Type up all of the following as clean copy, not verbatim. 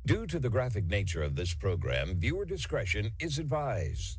Due to the graphic nature of this program, viewer discretion is advised.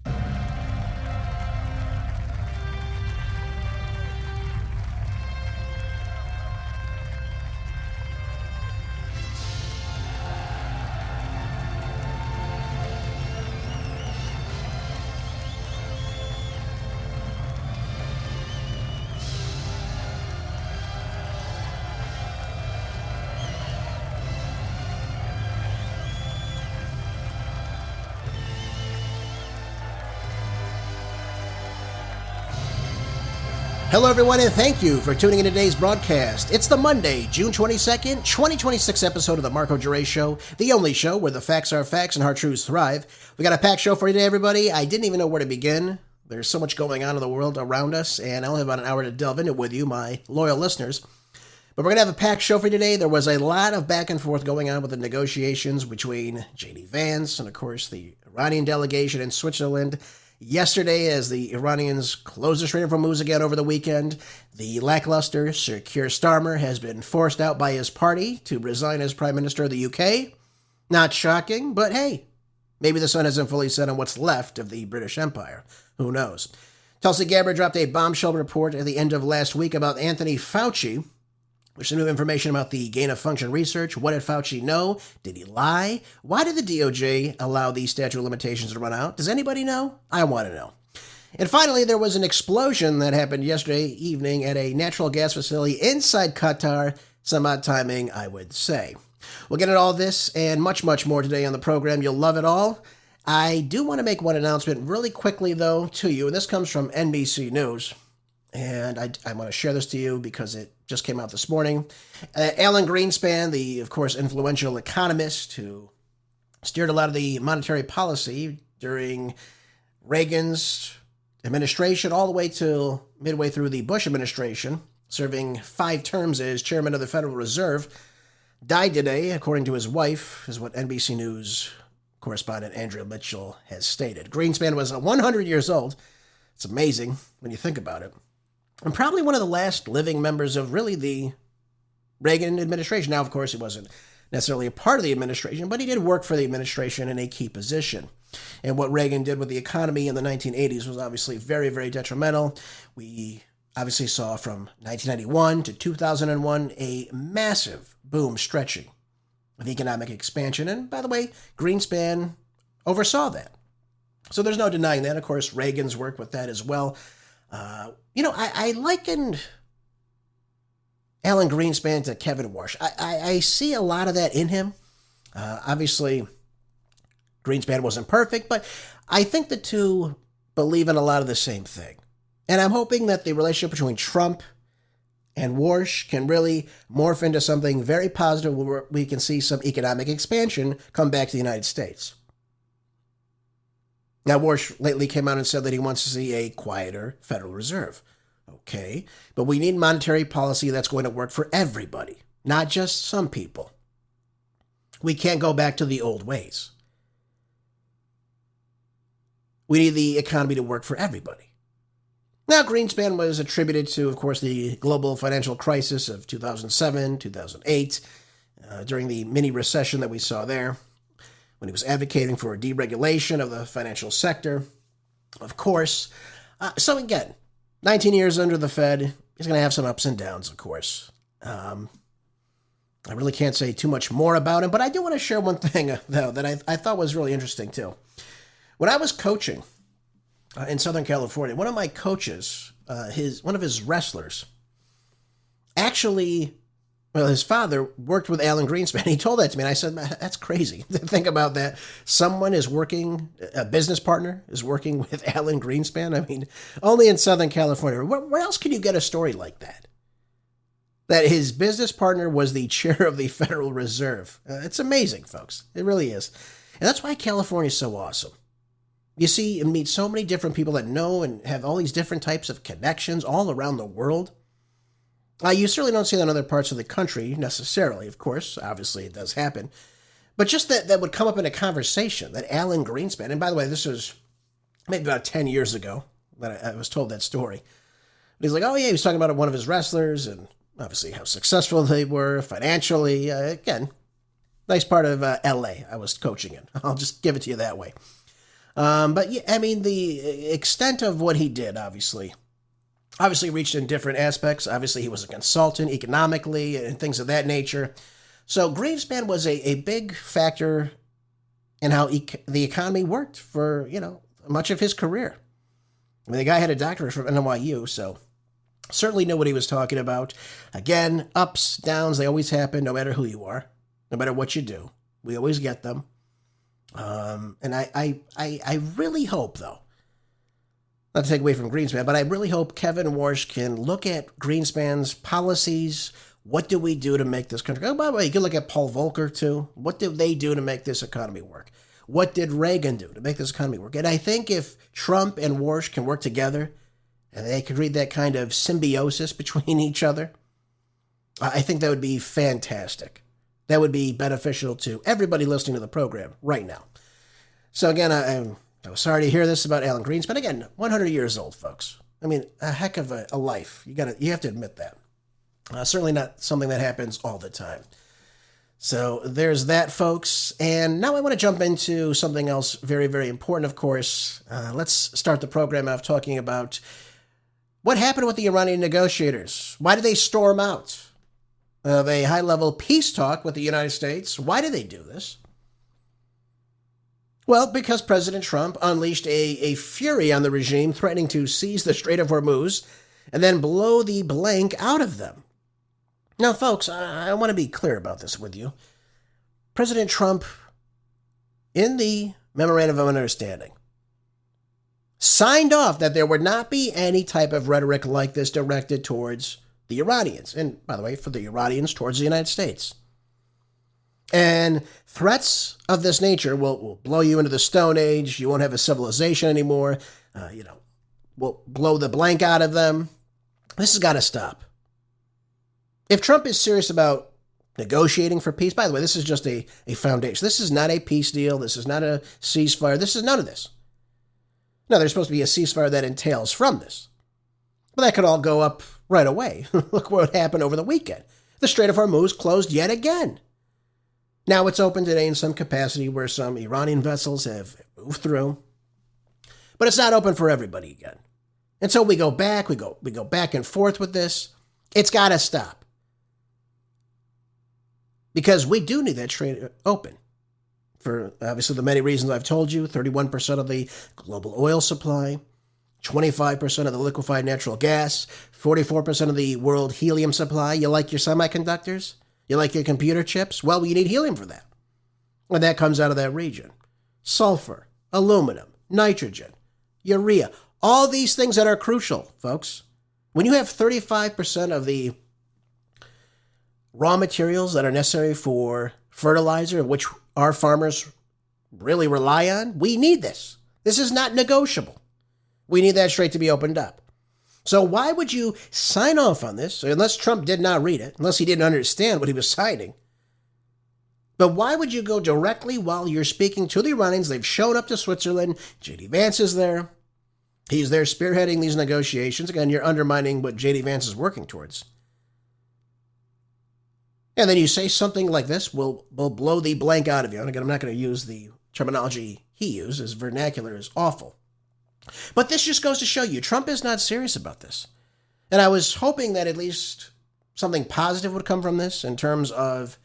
Hello, everyone, and thank you for tuning in to today's broadcast. It's the Monday, June 22nd, 2026 episode of the Marco Duray Show, the only show where the facts are facts and hard truths thrive. We got a packed show for you today, everybody. I didn't even know where to begin. There's so much going on in the world around us, and I only have about an hour to delve into it with you, my loyal listeners. But we're going to have a packed show for you today. There was a lot of back and forth going on with the negotiations between J.D. Vance and, of course, the Iranian delegation in Switzerland. Yesterday, as the Iranians closed the Strait of Hormuz again over the weekend, the lackluster Sir Keir Starmer has been forced out by his party to resign as Prime Minister of the UK. Not shocking, but hey, maybe the sun hasn't fully set on what's left of the British Empire. Who knows? Tulsi Gabbard dropped a bombshell report at the end of last week about Anthony Fauci, with some new information about the gain-of-function research. What did Fauci know? Did he lie? Why did the DOJ allow the statute of limitations to run out? Does anybody know? I want to know. And finally, there was an explosion that happened yesterday evening at a natural gas facility inside Qatar. Some odd timing, I would say. We'll get into all this and much, much more today on the program. You'll love it all. I do want to make one announcement really quickly, though, to you, and this comes from NBC News. And I want to share this to you because it just came out this morning. Alan Greenspan, the, of course, influential economist who steered a lot of the monetary policy during Reagan's administration all the way till midway through the Bush administration, serving 5 terms as chairman of the Federal Reserve, died today, according to his wife, is what NBC News correspondent Andrea Mitchell has stated. Greenspan was 100 years old. It's amazing when you think about it. And probably one of the last living members of really the Reagan administration. Now, of course, he wasn't necessarily a part of the administration, but he did work for the administration in a key position. And what Reagan did with the economy in the 1980s was obviously very, very detrimental. We obviously saw from 1991 to 2001 a massive boom stretching of economic expansion. And by the way, Greenspan oversaw that. So there's no denying that. Of course, Reagan's work with that as well. I likened Alan Greenspan to Kevin Walsh. I see a lot of that in him. Obviously, Greenspan wasn't perfect, but I think the two believe in a lot of the same thing. And I'm hoping that the relationship between Trump and Walsh can really morph into something very positive where we can see some economic expansion come back to the United States. Now, Walsh lately came out and said that he wants to see a quieter Federal Reserve. Okay, but we need monetary policy that's going to work for everybody, not just some people. We can't go back to the old ways. We need the economy to work for everybody. Now, Greenspan was attributed to, of course, the global financial crisis of 2007, 2008, during the mini recession that we saw there, when he was advocating for deregulation of the financial sector, of course. So again, 19 years under the Fed, he's going to have some ups and downs, of course. I really can't say too much more about him, but I do want to share one thing, though, that I thought was really interesting, too. When I was coaching in Southern California, one of my coaches, one of his wrestlers, actually... Well, his father worked with Alan Greenspan. He told that to me, and I said, that's crazy. Think about that. Someone is working, a business partner is working with Alan Greenspan. I mean, only in Southern California. Where else can you get a story like that? That his business partner was the chair of the Federal Reserve. It's amazing, folks. It really is. And that's why California is so awesome. You see and meet so many different people that know and have all these different types of connections all around the world. You certainly don't see that in other parts of the country necessarily, of course. Obviously, it does happen. But just that would come up in a conversation, that Alan Greenspan, and by the way, this was maybe about 10 years ago that I was told that story. But he's like, oh yeah, he was talking about one of his wrestlers and obviously how successful they were financially. Again, Nice part of L.A. I was coaching in. I'll just give it to you that way. But yeah, I mean, the extent of what he did, obviously reached in different aspects. Obviously, he was a consultant economically and things of that nature. So Greenspan was a big factor in how the economy worked for, much of his career. I mean, the guy had a doctorate from NYU, so certainly knew what he was talking about. Again, ups, downs, they always happen, no matter who you are, no matter what you do. We always get them. And I really hope, though, not to take away from Greenspan, but I really hope Kevin Warsh can look at Greenspan's policies. What do we do to make this country? Oh, by the way, you can look at Paul Volcker, too. What did they do to make this economy work? What did Reagan do to make this economy work? And I think if Trump and Warsh can work together and they could read that kind of symbiosis between each other, I think that would be fantastic. That would be beneficial to everybody listening to the program right now. So again, I was sorry to hear this about Alan Greenspan. Again, 100 years old, folks. I mean, a heck of a life. You have to admit that. Certainly not something that happens all the time. So there's that, folks. And now I want to jump into something else very, very important, of course. Let's start the program off talking about what happened with the Iranian negotiators. Why did they storm out of a high-level peace talk with the United States? Why did they do this? Well, because President Trump unleashed a fury on the regime, threatening to seize the Strait of Hormuz and then blow the blank out of them. Now, folks, I want to be clear about this with you. President Trump, in the Memorandum of Understanding, signed off that there would not be any type of rhetoric like this directed towards the Iranians. And, by the way, for the Iranians, towards the United States. And threats of this nature will blow you into the Stone Age. You won't have a civilization anymore. Will blow the blank out of them. This has got to stop. If Trump is serious about negotiating for peace, by the way, this is just a foundation. This is not a peace deal. This is not a ceasefire. This is none of this. No, there's supposed to be a ceasefire that entails from this. But that could all go up right away. Look what happened over the weekend. The Strait of Hormuz closed yet again. Now it's open today in some capacity where some Iranian vessels have moved through. But it's not open for everybody again. And so we go back and forth with this. It's got to stop. Because we do need that strait open. For obviously the many reasons I've told you, 31% of the global oil supply, 25% of the liquefied natural gas, 44% of the world helium supply. You like your semiconductors? You like your computer chips? Well, you need helium for that. And that comes out of that region. Sulfur, aluminum, nitrogen, urea, all these things that are crucial, folks. When you have 35% of the raw materials that are necessary for fertilizer, which our farmers really rely on, we need this. This is not negotiable. We need that strait to be opened up. So why would you sign off on this, unless Trump did not read it, unless he didn't understand what he was signing? But why would you go directly while you're speaking to the Iranians? They've shown up to Switzerland. J.D. Vance is there. He's there spearheading these negotiations. Again, you're undermining what J.D. Vance is working towards. And then you say something like this will blow the blank out of you. And again, I'm not going to use the terminology he used. His vernacular is awful. But this just goes to show you, Trump is not serious about this. And I was hoping that at least something positive would come from this in terms of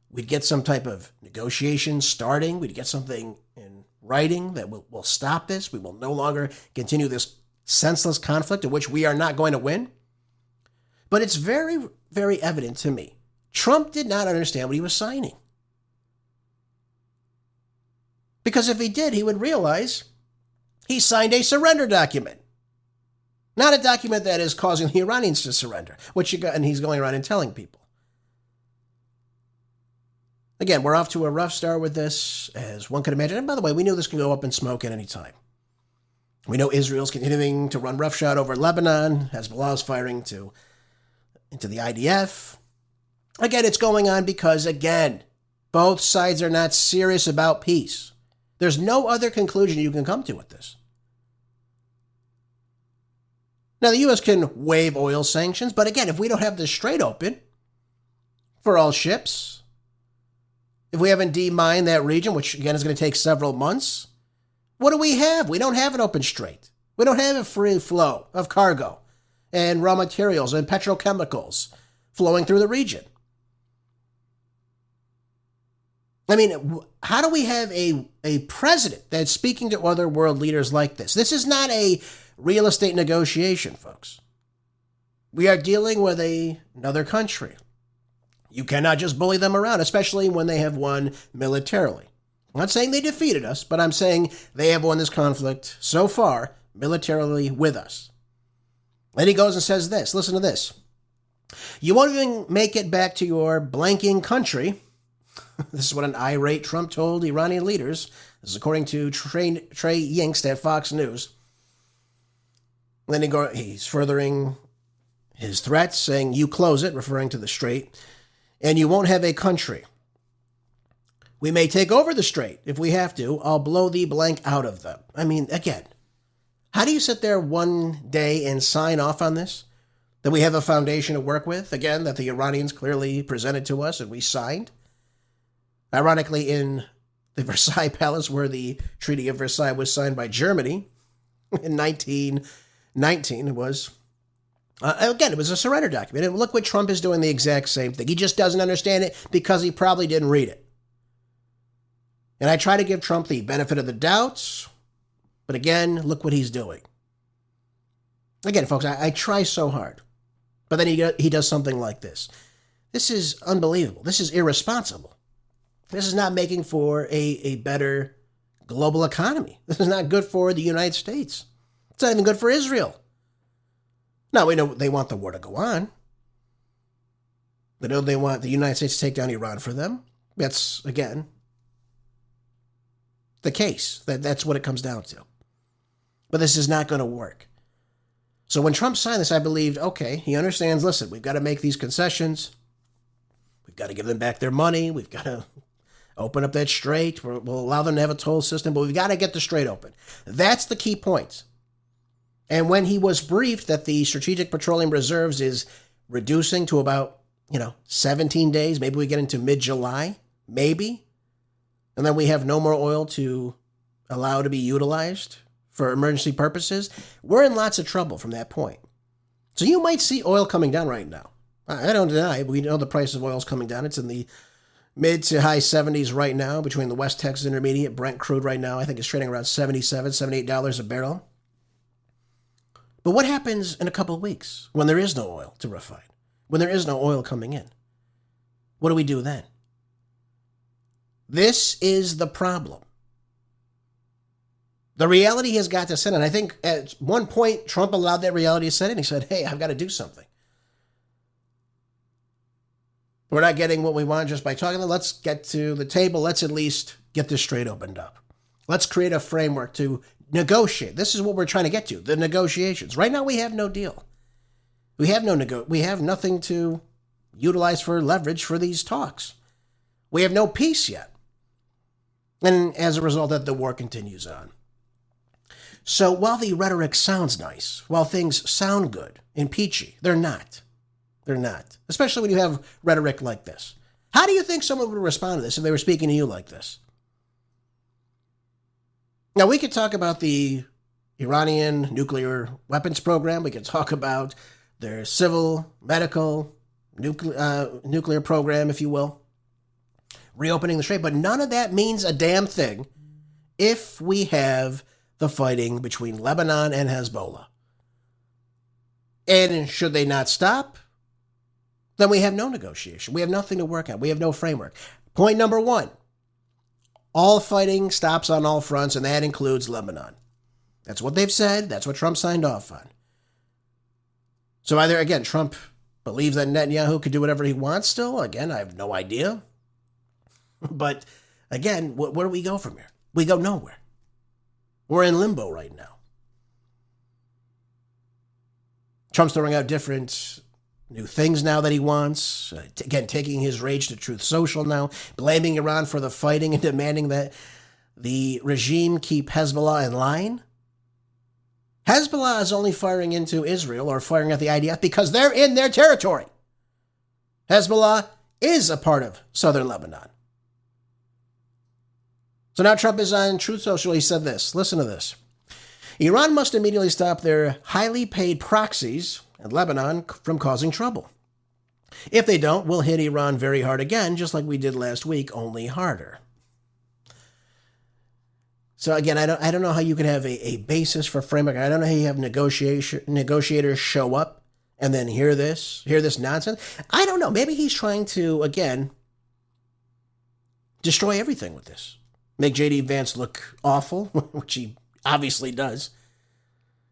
we'd get some type of negotiation starting. We'd get something in writing that will stop this. We will no longer continue this senseless conflict in which we are not going to win. But it's very, very evident to me. Trump did not understand what he was signing. Because if he did, he would realize he signed a surrender document. Not a document that is causing the Iranians to surrender, and he's going around and telling people. Again, we're off to a rough start with this, as one could imagine. And by the way, we knew this could go up in smoke at any time. We know Israel's continuing to run roughshod over Lebanon. Hezbollah's firing into the IDF. Again, it's going on because, again, both sides are not serious about peace. There's no other conclusion you can come to with this. Now, the U.S. can waive oil sanctions, but again, if we don't have the strait open for all ships, If we haven't demined that region, which again is going to take several months, what do we have? We don't have an open strait. We don't have a free flow of cargo and raw materials and petrochemicals flowing through the region. I mean, how do we have a president that's speaking to other world leaders like this? This is not a real estate negotiation, folks. We are dealing with another country. You cannot just bully them around, especially when they have won militarily. I'm not saying they defeated us, but I'm saying they have won this conflict so far militarily with us. Then he goes and says this. Listen to this. You won't even make it back to your blanking country. This is what an irate Trump told Iranian leaders. This is according to Trey Yingst at Fox News. Then he's furthering his threats, saying, you close it, referring to the Strait, and you won't have a country. We may take over the Strait if we have to. I'll blow the blank out of them. I mean, again, how do you sit there one day and sign off on this? That we have a foundation to work with, again, that the Iranians clearly presented to us and we signed? Ironically, in the Versailles Palace, where the Treaty of Versailles was signed by Germany in 1919, it was, again, it was a surrender document. And look what Trump is doing, the exact same thing. He just doesn't understand it because he probably didn't read it. And I try to give Trump the benefit of the doubts, but again, look what he's doing. Again, folks, I try so hard, but then he does something like this. This is unbelievable. This is irresponsible. This is not making for a better global economy. This is not good for the United States. It's not even good for Israel. Now, we know they want the war to go on. They know they want the United States to take down Iran for them. That's, again, the case. That's what it comes down to. But this is not going to work. So when Trump signed this, I believed, okay, he understands, listen, we've got to make these concessions. We've got to give them back their money. We've got to open up that strait. We'll allow them to have a toll system, but we've got to get the strait open. That's the key point. And when he was briefed that the strategic petroleum reserves is reducing to about, 17 days, maybe we get into mid-July, maybe, and then we have no more oil to allow to be utilized for emergency purposes, we're in lots of trouble from that point. So you might see oil coming down right now. I don't deny it. We know the price of oil is coming down. It's in the mid to high 70s right now between the West Texas Intermediate. Brent crude right now, I think, is trading around $77, $78 a barrel. But what happens in a couple of weeks when there is no oil to refine? When there is no oil coming in? What do we do then? This is the problem. The reality has got to set in. I think at one point, Trump allowed that reality to set in. He said, hey, I've got to do something. We're not getting what we want just by talking. Let's get to the table. Let's at least get this Strait opened up. Let's create a framework to negotiate. This is what we're trying to get to, the negotiations. Right now, we have no deal. We have nothing to utilize for leverage for these talks. We have no peace yet. And as a result, that the war continues on. So while the rhetoric sounds nice, while things sound good and peachy, they're not. They're not. Especially when you have rhetoric like this. How do you think someone would respond to this if they were speaking to you like this? Now, we could talk about the Iranian nuclear weapons program. We could talk about their civil, medical, nuclear program, if you will. Reopening the Strait. But none of that means a damn thing if we have the fighting between Lebanon and Hezbollah. And should they not stop, then we have no negotiation. We have nothing to work on. We have no framework. Point number one, all fighting stops on all fronts, and that includes Lebanon. That's what they've said. That's what Trump signed off on. So either, again, Trump believes that Netanyahu could do whatever he wants still. Again, I have no idea. But again, where do we go from here? We go nowhere. We're in limbo right now. Trump's throwing out different new things now that he wants. Again, taking his rage to Truth Social now, blaming Iran for the fighting and demanding that the regime keep Hezbollah in line. Hezbollah is only firing into Israel or firing at the IDF because they're in their territory. Hezbollah is a part of southern Lebanon. So now Trump is on Truth Social. He said this. Listen to this. Iran must immediately stop their highly paid proxies in Lebanon from causing trouble. If they don't, we'll hit Iran very hard again, just like we did last week, only harder. So again, I don't know how you can have a basis for framework. I don't know how you have negotiators show up and then hear this nonsense. I don't know. Maybe he's trying to, again, destroy everything with this. Make J.D. Vance look awful, which he obviously does.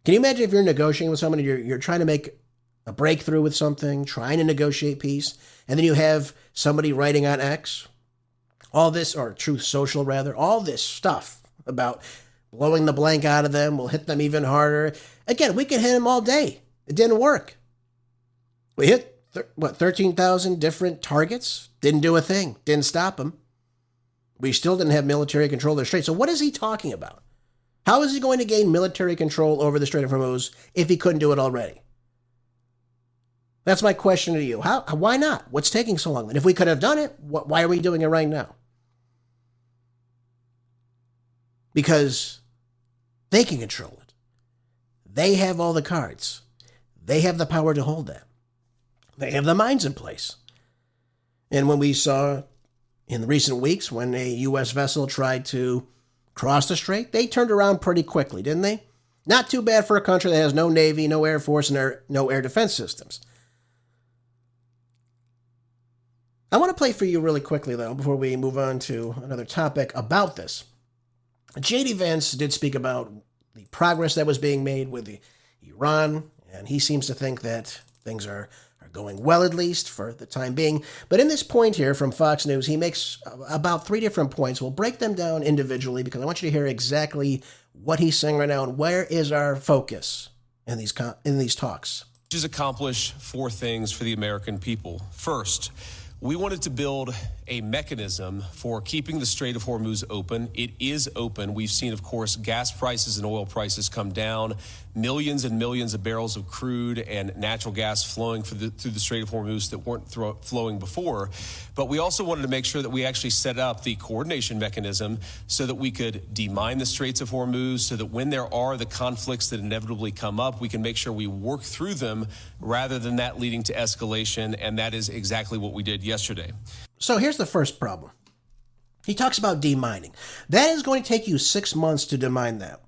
Can you imagine if you're negotiating with somebody, you're trying to make a breakthrough with something, trying to negotiate peace, and then you have somebody writing on X, all this, or Truth Social rather, all this stuff about blowing the blank out of them, we'll hit them even harder. Again, we could hit them all day. It didn't work. We hit, 13,000 different targets? Didn't do a thing. Didn't stop them. We still didn't have military control of the Strait. So what is he talking about? How is he going to gain military control over the Strait of Hormuz if he couldn't do it already? That's my question to you. Why not? What's taking so long? And if we could have done it, why are we doing it right now? Because they can control it. They have all the cards. They have the power to hold that. They have the minds in place. And when we saw in the recent weeks when a U.S. vessel tried to cross the Strait, they turned around pretty quickly, didn't they? Not too bad for a country that has no Navy, no Air Force, and no air defense systems. I want to play for you really quickly, though, before we move on to another topic about this. J.D. Vance did speak about the progress that was being made with Iran, and he seems to think that things are going well, at least for the time being. But in this point here from Fox News, he makes about 3 different points. We'll break them down individually because I want you to hear exactly what he's saying right now and where is our focus in these talks. Just accomplish 4 things for the American people. First, we wanted to build a mechanism for keeping the Strait of Hormuz open. It is open. We've seen, of course, gas prices and oil prices come down, millions and millions of barrels of crude and natural gas flowing through the Strait of Hormuz that weren't flowing before. But we also wanted to make sure that we actually set up the coordination mechanism so that we could demine the Straits of Hormuz, so that when there are the conflicts that inevitably come up, we can make sure we work through them rather than that leading to escalation. And that is exactly what we did yesterday. So here's the first problem. He talks about demining. That is going to take you 6 months to demine that.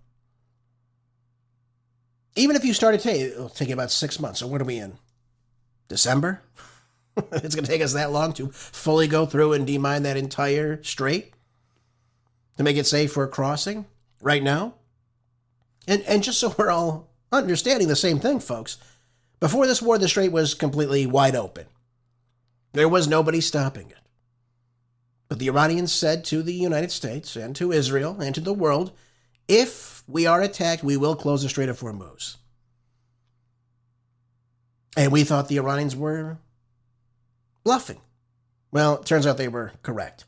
Even if you started today, it'll take you about 6 months. So what are we in? December? It's going to take us that long to fully go through and demine that entire strait to make it safe for crossing right now? And just so we're all understanding the same thing, folks, before this war, the strait was completely wide open. There was nobody stopping it. But the Iranians said to the United States and to Israel and to the world, if we are attacked, we will close the Strait of Hormuz. And we thought the Iranians were bluffing. Well, it turns out they were correct.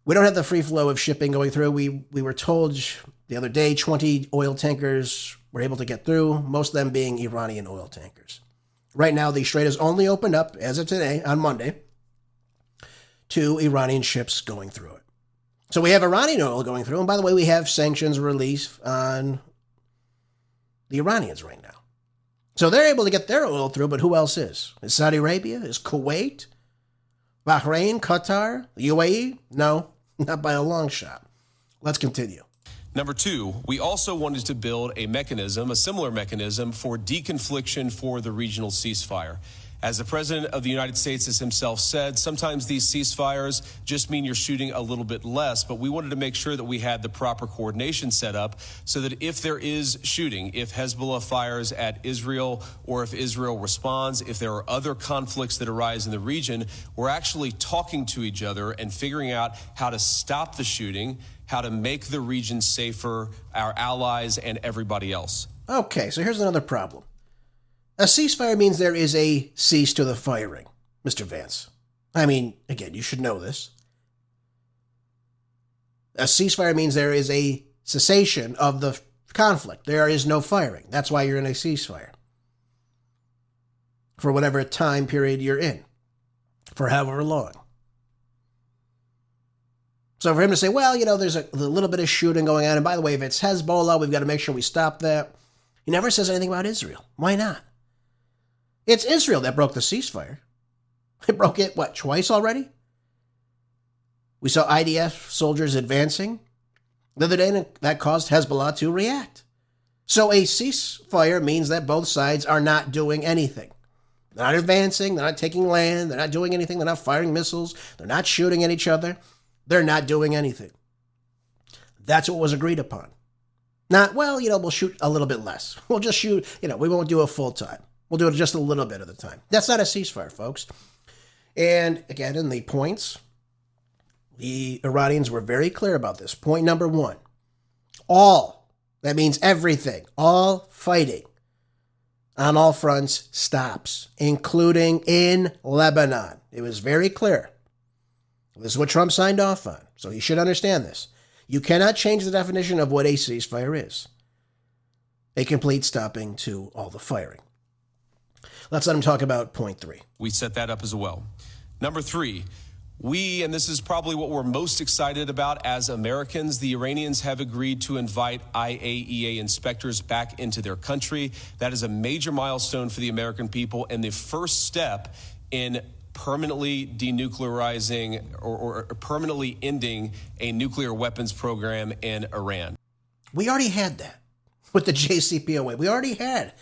We don't have the free flow of shipping going through. We were told the other day 20 oil tankers were able to get through, most of them being Iranian oil tankers. Right now, the strait is only opened up, as of today, on Monday, to Iranian ships going through it. So we have Iranian oil going through, and by the way, we have sanctions released on the Iranians right now. So they're able to get their oil through, but who else is? Is Saudi Arabia? Is Kuwait? Bahrain? Qatar? The UAE? No, not by a long shot. Let's continue. Number 2, we also wanted to build a mechanism, a similar mechanism for deconfliction for the regional ceasefire. As the President of the United States has himself said, sometimes these ceasefires just mean you're shooting a little bit less, but we wanted to make sure that we had the proper coordination set up so that if there is shooting, if Hezbollah fires at Israel or if Israel responds, if there are other conflicts that arise in the region, we're actually talking to each other and figuring out how to stop the shooting, how to make the region safer, our allies and everybody else. Okay, so here's another problem. A ceasefire means there is a cease to the firing, Mr. Vance. I mean, again, you should know this. A ceasefire means there is a cessation of the conflict. There is no firing. That's why you're in a ceasefire. For whatever time period you're in. For however long. So for him to say, well, there's a little bit of shooting going on, and by the way, if it's Hezbollah, we've got to make sure we stop that. He never says anything about Israel. Why not? It's Israel that broke the ceasefire. It broke it, twice already? We saw IDF soldiers advancing the other day, and that caused Hezbollah to react. So a ceasefire means that both sides are not doing anything. They're not advancing, they're not taking land, they're not doing anything, they're not firing missiles, they're not shooting at each other, they're not doing anything. That's what was agreed upon. Not, we'll shoot a little bit less. We'll just shoot, we won't do it full time. We'll do it just a little bit of the time. That's not a ceasefire, folks. And again, in the points, the Iranians were very clear about this. Point number 1, all, that means everything, all fighting on all fronts stops, including in Lebanon. It was very clear. This is what Trump signed off on, so you should understand this. You cannot change the definition of what a ceasefire is. A complete stopping to all the firing. Let's let him talk about point 3. We set that up as well. Number 3, and this is probably what we're most excited about as Americans, the Iranians have agreed to invite IAEA inspectors back into their country. That is a major milestone for the American people and the first step in permanently denuclearizing or permanently ending a nuclear weapons program in Iran. We already had that with the JCPOA. We already had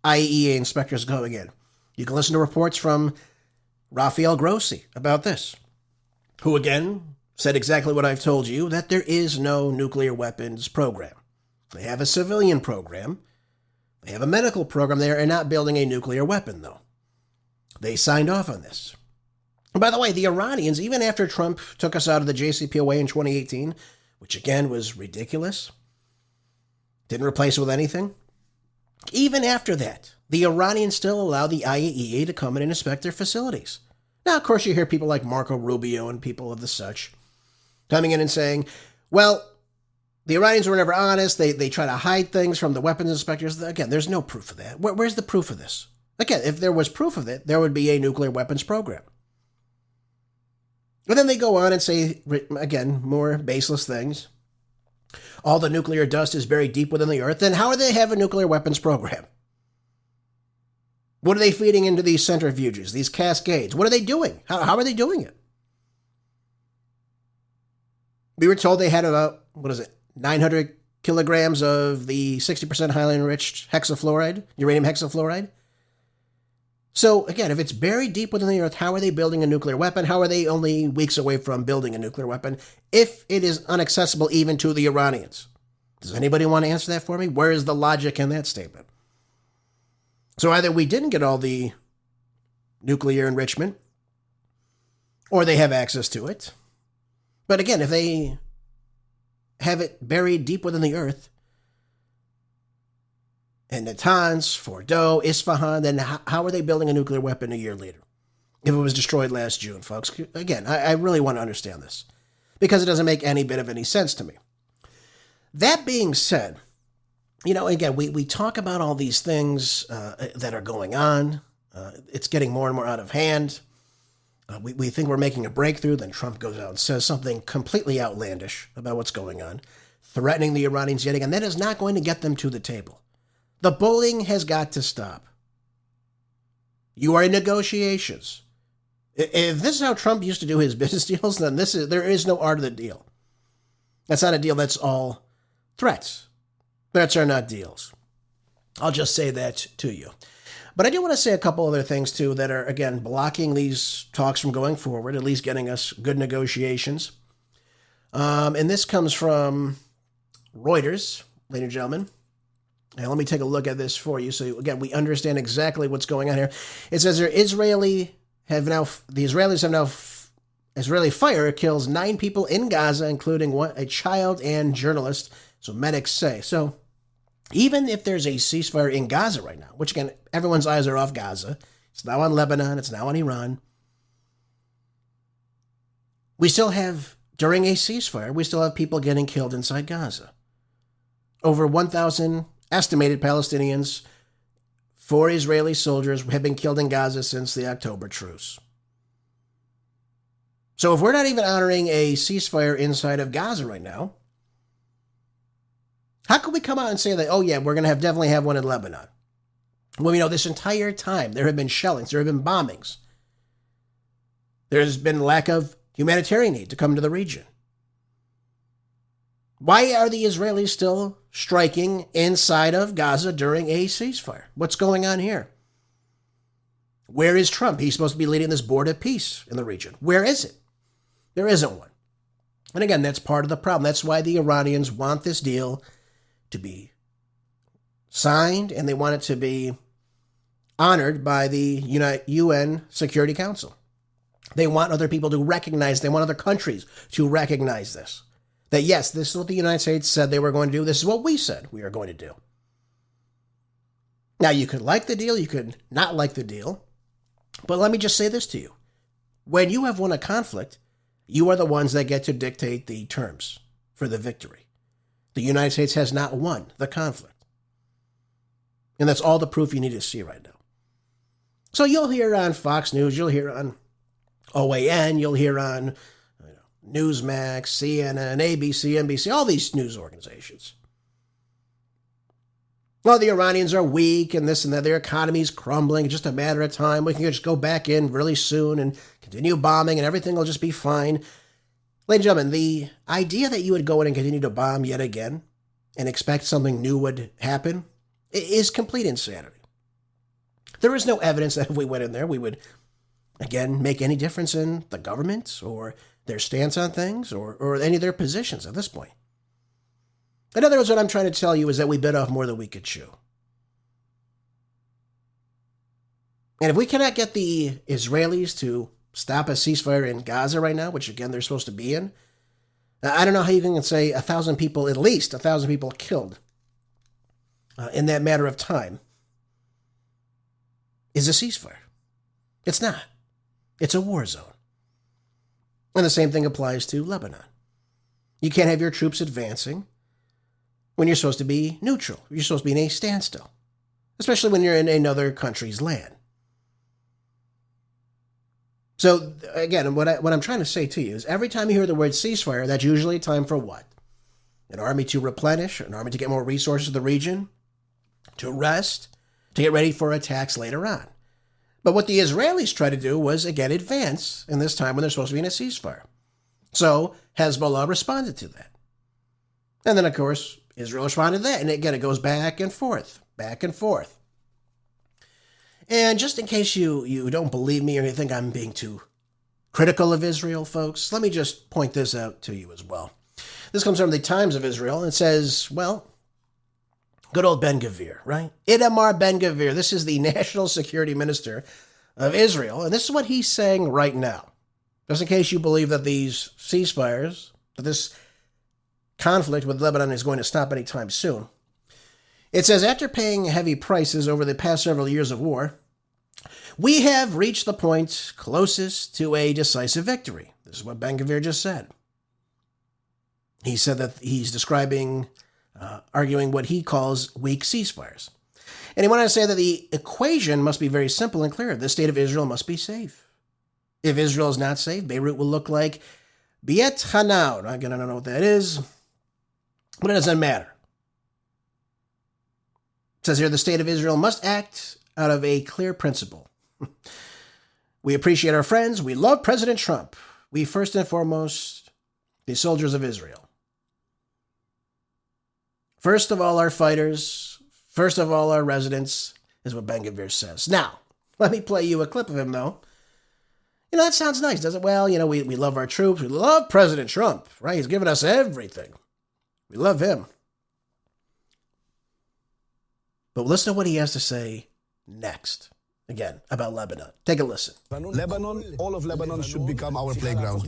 IAEA inspectors going in. You can listen to reports from Rafael Grossi about this, who again said exactly what I've told you, that there is no nuclear weapons program. They have a civilian program. They have a medical program. They are not building a nuclear weapon, though. They signed off on this. And by the way, the Iranians, even after Trump took us out of the JCPOA in 2018, which again was ridiculous, didn't replace it with anything, even after that, the Iranians still allow the IAEA to come in and inspect their facilities. Now, of course, you hear people like Marco Rubio and people of the such coming in and saying, well, the Iranians were never honest. They try to hide things from the weapons inspectors. Again, there's no proof of that. Where's the proof of this? Again, if there was proof of it, there would be a nuclear weapons program. And then they go on and say, again, more baseless things. All the nuclear dust is buried deep within the earth. Then how do they have a nuclear weapons program? What are they feeding into these centrifuges, these cascades? What are they doing? How are they doing it? We were told they had about, 900 kilograms of the 60% highly enriched hexafluoride, uranium hexafluoride. So, again, if it's buried deep within the earth, how are they building a nuclear weapon? How are they only weeks away from building a nuclear weapon if it is inaccessible even to the Iranians? Does anybody want to answer that for me? Where is the logic in that statement? So either we didn't get all the nuclear enrichment, or they have access to it. But again, if they have it buried deep within the earth, and Natanz, Fordow, Isfahan, then how are they building a nuclear weapon a year later? If it was destroyed last June, folks. Again, I really want to understand this, because it doesn't make any bit of any sense to me. That being said, again, we talk about all these things that are going on. It's getting more and more out of hand. We think we're making a breakthrough. Then Trump goes out and says something completely outlandish about what's going on, threatening the Iranians yet again. That is not going to get them to the table. The bullying has got to stop. You are in negotiations. If this is how Trump used to do his business deals, then there is no art of the deal. That's not a deal. That's all threats. Threats are not deals. I'll just say that to you. But I do want to say a couple other things, too, that are, again, blocking these talks from going forward, at least getting us good negotiations. And this comes from Reuters, ladies and gentlemen. Now, let me take a look at this for you. So, again, we understand exactly what's going on here. It says here, Israeli fire kills 9 people in Gaza, including a child and journalist, so medics say. So, even if there's a ceasefire in Gaza right now, which, again, everyone's eyes are off Gaza, it's now on Lebanon, it's now on Iran, we still have, during a ceasefire, we still have people getting killed inside Gaza. Over 1,000 estimated Palestinians, 4 Israeli soldiers have been killed in Gaza since the October truce. So if we're not even honoring a ceasefire inside of Gaza right now, how can we come out and say that, oh yeah, we're going to definitely have one in Lebanon? Well, we know this entire time there have been shellings, there have been bombings. There's been lack of humanitarian aid to come to the region. Why are the Israelis still striking inside of Gaza during a ceasefire? What's going on here? Where is Trump? He's supposed to be leading this board of peace in the region. Where is it? There isn't one. And again, that's part of the problem. That's why the Iranians want this deal to be signed, and they want it to be honored by the UN Security Council. They want other people to recognize, they want other countries to recognize this. That yes, this is what the United States said they were going to do. This is what we said we are going to do. Now, you could like the deal, you could not like the deal. But let me just say this to you. When you have won a conflict, you are the ones that get to dictate the terms for the victory. The United States has not won the conflict. And that's all the proof you need to see right now. So you'll hear on Fox News, you'll hear on OAN, you'll hear on Newsmax, CNN, ABC, NBC, all these news organizations. Well, the Iranians are weak and this and that. Their economy's crumbling. It's just a matter of time. We can just go back in really soon and continue bombing and everything will just be fine. Ladies and gentlemen, the idea that you would go in and continue to bomb yet again and expect something new would happen is complete insanity. There is no evidence that if we went in there, we would, again, make any difference in the government or their stance on things or any of their positions at this point. In other words, what I'm trying to tell you is that we bit off more than we could chew. And if we cannot get the Israelis to stop a ceasefire in Gaza right now, which again they're supposed to be in, I don't know how you can say 1,000 people, at least 1,000 people killed in that matter of time is a ceasefire. It's not. It's a war zone. And the same thing applies to Lebanon. You can't have your troops advancing when you're supposed to be neutral. You're supposed to be in a standstill, especially when you're in another country's land. So, again, what I'm trying to say to you is every time you hear the word ceasefire, that's usually a time for what? An army to replenish, an army to get more resources to the region, to rest, to get ready for attacks later on. But what the Israelis tried to do was, again, advance in this time when they're supposed to be in a ceasefire. So Hezbollah responded to that. And then, of course, Israel responded to that. And again, it goes back and forth, back and forth. And just in case you don't believe me or you think I'm being too critical of Israel, folks, let me just point this out to you as well. This comes from the Times of Israel, and it says, well, good old Ben Gvir, right? Itamar Ben Gvir. This is the National Security Minister of Israel, and this is what he's saying right now. Just in case you believe that these ceasefires, that this conflict with Lebanon is going to stop anytime soon. It says, after paying heavy prices over the past several years of war, we have reached the point closest to a decisive victory. This is what Ben Gvir just said. He said that he's describing, arguing what he calls weak ceasefires. And he wanted to say that the equation must be very simple and clear. The state of Israel must be safe. If Israel is not safe, Beirut will look like Biet Hanaun. Again, I don't know what that is, but it doesn't matter. It says here, the state of Israel must act out of a clear principle. We appreciate our friends. We love President Trump. We first and foremost, the soldiers of Israel. First of all, our fighters. First of all, our residents, is what Ben Gvir says. Now, let me play you a clip of him, though. You know, that sounds nice, doesn't it? Well, you know, we love our troops. We love President Trump, right? He's given us everything. We love him. But listen to what he has to say next, again, about Lebanon. Take a listen. Lebanon, all of Lebanon should become our playground.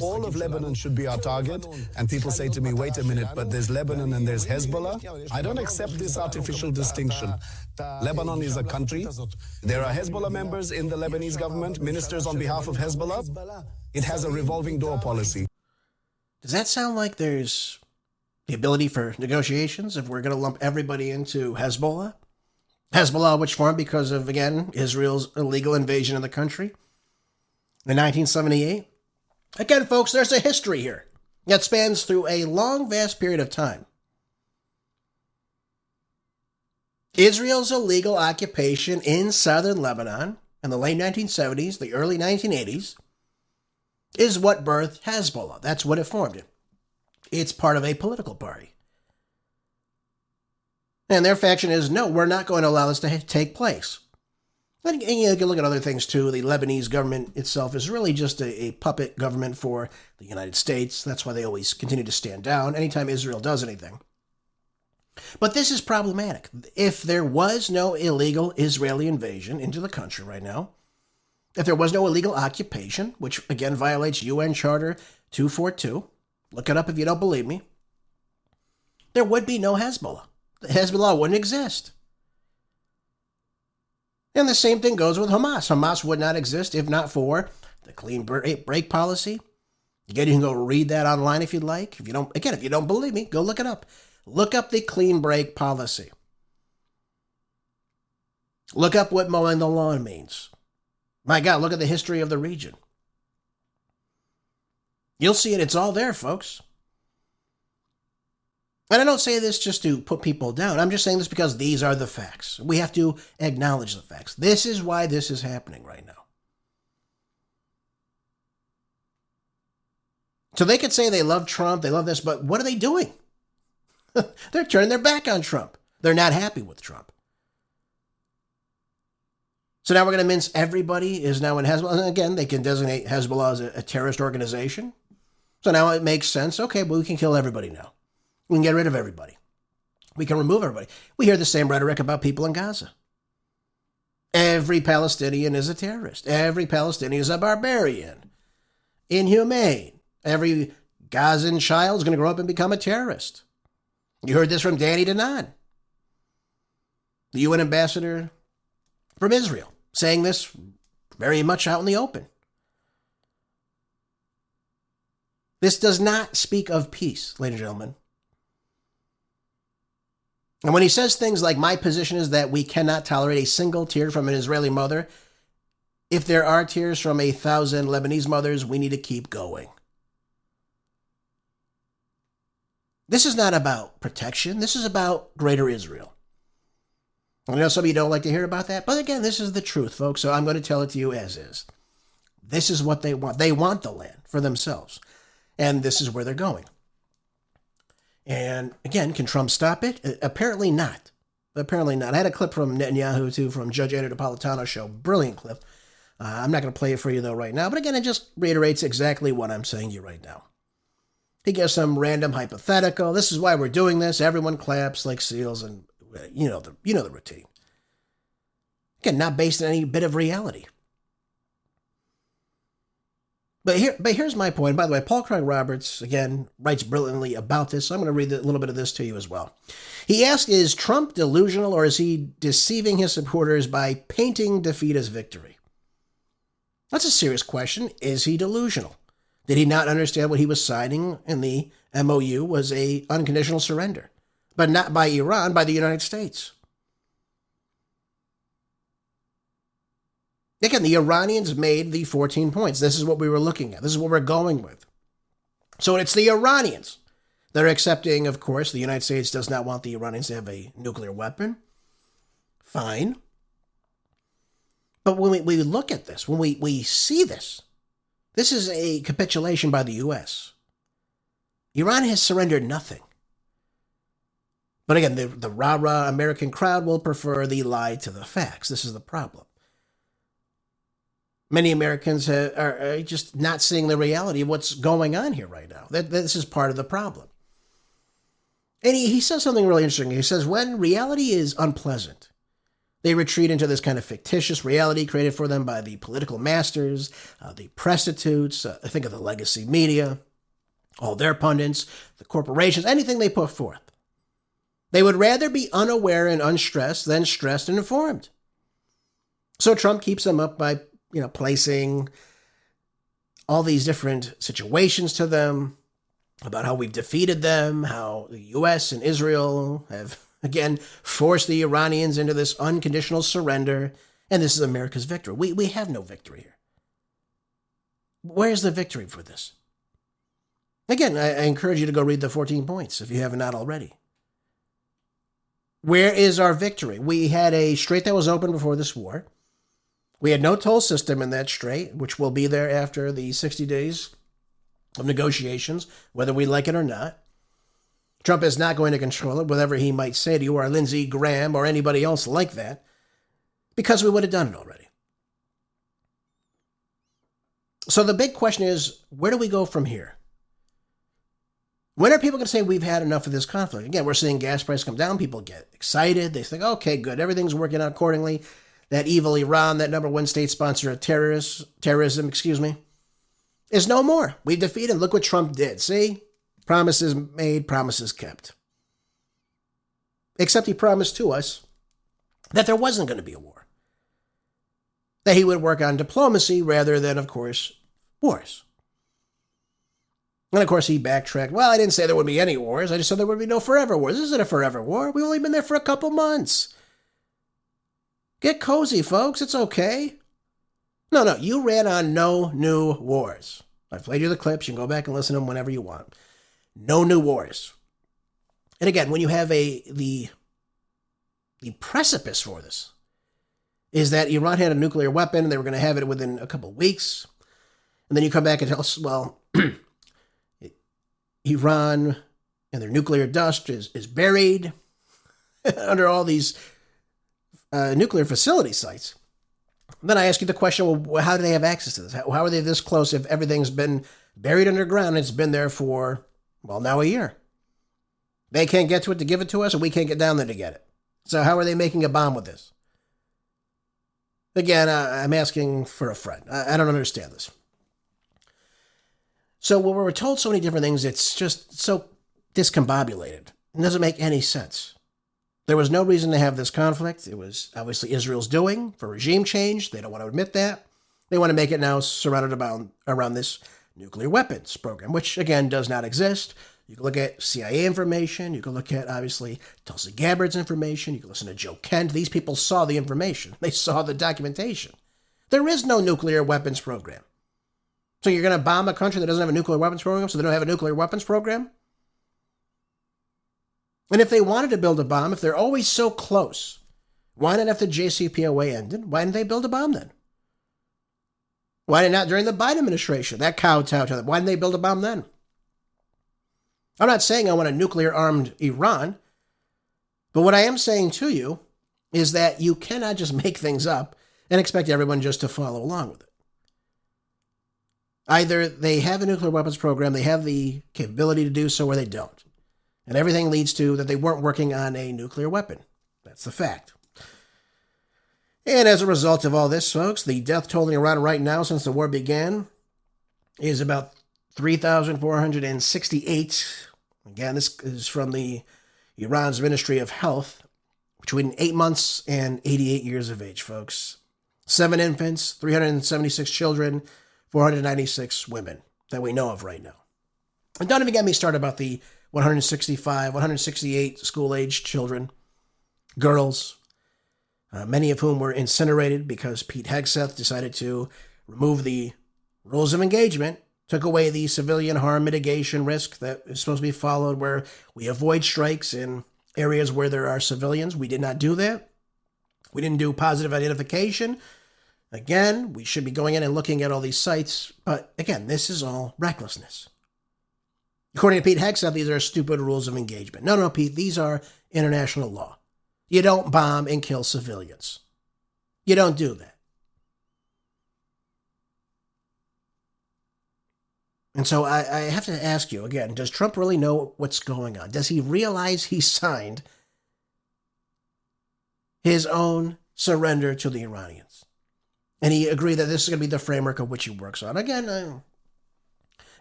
All of Lebanon should be our target. And people say to me, wait a minute, but there's Lebanon and there's Hezbollah. I don't accept this artificial distinction. Lebanon is a country. There are Hezbollah members in the Lebanese government, ministers on behalf of Hezbollah. It has a revolving door policy. Does that sound like there's the ability for negotiations if we're going to lump everybody into Hezbollah? Hezbollah, which formed because of, again, Israel's illegal invasion of the country in 1978. Again, folks, there's a history here that spans through a long, vast period of time. Israel's illegal occupation in southern Lebanon in the late 1970s, the early 1980s, is what birthed Hezbollah. That's what it formed. It's part of a political party. And their faction is, no, we're not going to allow this to take place. And you can look at other things too. The Lebanese government itself is really just a puppet government for the United States. That's why they always continue to stand down anytime Israel does anything. But this is problematic. If there was no illegal Israeli invasion into the country right now, if there was no illegal occupation, which again violates UN Charter 242, look it up if you don't believe me, there would be no Hezbollah. Hezbollah wouldn't exist. And the same thing goes with Hamas. Hamas would not exist if not for the clean break policy. Again, you can go read that online if you'd like. If you don't believe me, go look it up. Look up the clean break policy. Look up what mowing the lawn means. My God, look at the history of the region. You'll see it. It's all there, folks. And I don't say this just to put people down. I'm just saying this because these are the facts. We have to acknowledge the facts. This is why this is happening right now. So they could say they love Trump, they love this, but what are they doing? They're turning their back on Trump. They're not happy with Trump. So now we're going to mince everybody is now in Hezbollah. And again, they can designate Hezbollah as a terrorist organization. So now it makes sense. Okay, well, we can kill everybody now. We can get rid of everybody. We can remove everybody. We hear the same rhetoric about people in Gaza. Every Palestinian is a terrorist. Every Palestinian is a barbarian. Inhumane. Every Gazan child is going to grow up and become a terrorist. You heard this from Danny Danon, the UN ambassador from Israel, saying this very much out in the open. This does not speak of peace, ladies and gentlemen. And when he says things like, my position is that we cannot tolerate a single tear from an Israeli mother, if there are tears from 1,000 Lebanese mothers, we need to keep going. This is not about protection. This is about greater Israel. I know some of you don't like to hear about that, but again, this is the truth, folks, so I'm going to tell it to you as is. This is what they want. They want the land for themselves, and this is where they're going. And again, can Trump stop it? Apparently not. Apparently not. I had a clip from Netanyahu, too, from Judge Andrew Napolitano's show. Brilliant clip. I'm not going to play it for you, though, right now. But again, it just reiterates exactly what I'm saying to you right now. He gives some random hypothetical. This is why we're doing this. Everyone claps like seals, and you know the routine. Again, not based on any bit of reality. But here's my point. By the way, Paul Craig Roberts, again, writes brilliantly about this. So I'm going to read a little bit of this to you as well. He asked, is Trump delusional or is he deceiving his supporters by painting defeat as victory? That's a serious question. Is he delusional? Did he not understand what he was signing in the MOU was a unconditional surrender? But not by Iran, by the United States. Again, the Iranians made the 14 points. This is what we were looking at. This is what we're going with. So it's the Iranians that are accepting, of course, the United States does not want the Iranians to have a nuclear weapon. Fine. But when we look at this, when we see this, this is a capitulation by the U.S. Iran has surrendered nothing. But again, the rah-rah American crowd will prefer the lie to the facts. This is the problem. Many Americans are just not seeing the reality of what's going on here right now. This is part of the problem. And he says something really interesting. He says, when reality is unpleasant, they retreat into this kind of fictitious reality created for them by the political masters, the prostitutes, think of the legacy media, all their pundits, the corporations, anything they put forth. They would rather be unaware and unstressed than stressed and informed. So Trump keeps them up by placing all these different situations to them about how we've defeated them, how the U.S. and Israel have, again, forced the Iranians into this unconditional surrender, and this is America's victory. We have no victory here. Where's the victory for this? Again, I encourage you to go read the 14 points if you have not already. Where is our victory? We had a strait that was open before this war. We had no toll system in that strait, which will be there after the 60 days of negotiations, whether we like it or not. Trump is not going to control it, whatever he might say to you, or Lindsey Graham, or anybody else like that, because we would have done it already. So the big question is, where do we go from here? When are people going to say we've had enough of this conflict? Again, we're seeing gas prices come down. People get excited. They think, okay, good. Everything's working out accordingly. That evil Iran, that number one state sponsor of terrorism, is no more. We defeated. Look what Trump did. See? Promises made, promises kept. Except he promised to us that there wasn't going to be a war. That he would work on diplomacy rather than, of course, wars. And of course, he backtracked. Well, I didn't say there would be any wars. I just said there would be no forever wars. This isn't a forever war. We've only been there for a couple months. Get cozy, folks. It's okay. No, you ran on no new wars. I've played you the clips. You can go back and listen to them whenever you want. No new wars. And again, when you have the precipice for this is that Iran had a nuclear weapon and they were going to have it within a couple of weeks. And then you come back and tell us, well, Iran and their nuclear dust is buried under all these nuclear facility sites. And then I ask you the question, well, how do they have access to this? How are they this close if everything's been buried underground and it's been there for, well, now a year? They can't get to it to give it to us, and we can't get down there to get it. So how are they making a bomb with this? Again, I'm asking for a friend. I don't understand this. So when we're told so many different things, it's just so discombobulated. It doesn't make any sense. There was no reason to have this conflict. It was obviously Israel's doing for regime change. They don't want to admit that. They want to make it now surrounded around this nuclear weapons program, which, again, does not exist. You can look at CIA information. You can look at, obviously, Tulsi Gabbard's information. You can listen to Joe Kent. These people saw the information. They saw the documentation. There is no nuclear weapons program. So you're going to bomb a country that doesn't have a nuclear weapons program, so they don't have a nuclear weapons program? And if they wanted to build a bomb, if they're always so close, why not after JCPOA ended? Why didn't they build a bomb then? Why did not during the Biden administration? That kowtowed to them. Why didn't they build a bomb then? I'm not saying I want a nuclear-armed Iran, but what I am saying to you is that you cannot just make things up and expect everyone just to follow along with it. Either they have a nuclear weapons program, they have the capability to do so, or they don't. And everything leads to that they weren't working on a nuclear weapon. That's the fact. And as a result of all this, folks, the death toll in Iran right now since the war began is about 3,468. Again, this is from the Iran's Ministry of Health, between 8 months and 88 years of age, folks. 7 infants, 376 children, 496 women that we know of right now. And don't even get me started about the 168 school-aged children, girls, many of whom were incinerated because Pete Hegseth decided to remove the rules of engagement, took away the civilian harm mitigation risk that is supposed to be followed where we avoid strikes in areas where there are civilians. We did not do that. We didn't do positive identification. Again, we should be going in and looking at all these sites. But again, this is all recklessness. According to Pete Hegseth, these are stupid rules of engagement. No, Pete, these are international law. You don't bomb and kill civilians. You don't do that. And so I have to ask you again, does Trump really know what's going on? Does he realize he signed his own surrender to the Iranians? And he agreed that this is going to be the framework of which he works on. Again,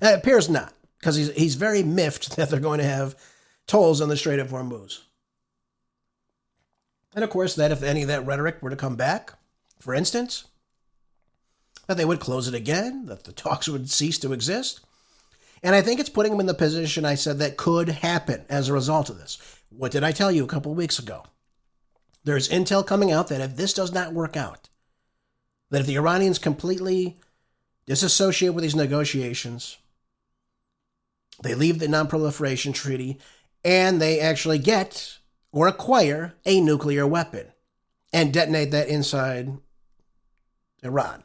it appears not, because he's very miffed that they're going to have tolls on the Strait of Hormuz. And of course, that if any of that rhetoric were to come back, for instance, that they would close it again, that the talks would cease to exist. And I think it's putting him in the position I said that could happen as a result of this. What did I tell you a couple of weeks ago? There's intel coming out that if this does not work out, that if the Iranians completely disassociate with these negotiations. They leave the non-proliferation treaty, and they actually get or acquire a nuclear weapon and detonate that inside Iran.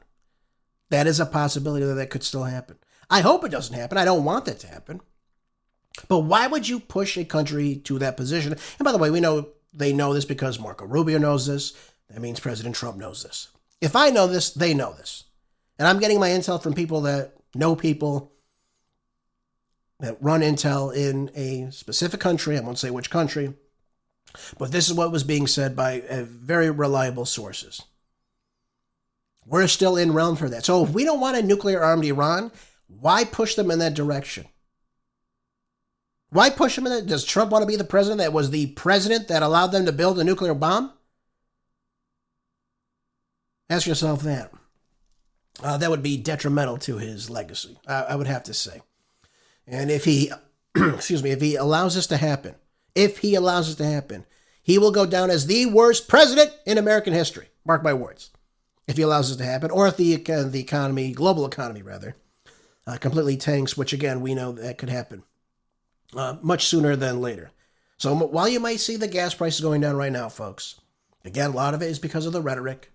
That is a possibility that could still happen. I hope it doesn't happen. I don't want that to happen. But why would you push a country to that position? And by the way, we know they know this because Marco Rubio knows this. That means President Trump knows this. If I know this, they know this. And I'm getting my intel from people that know people that run intel in a specific country. I won't say which country. But this is what was being said by very reliable sources. We're still in realm for that. So if we don't want a nuclear-armed Iran, why push them in that direction? Why push them in that? Does Trump want to be the president that was the president that allowed them to build a nuclear bomb? Ask yourself that. That would be detrimental to his legacy, I would have to say. And if he, if he allows this to happen, he will go down as the worst president in American history. Mark my words. If he allows this to happen, or if the economy, global economy rather, completely tanks, which again, we know that could happen much sooner than later. So while you might see the gas prices going down right now, folks, again, a lot of it is because of the rhetoric.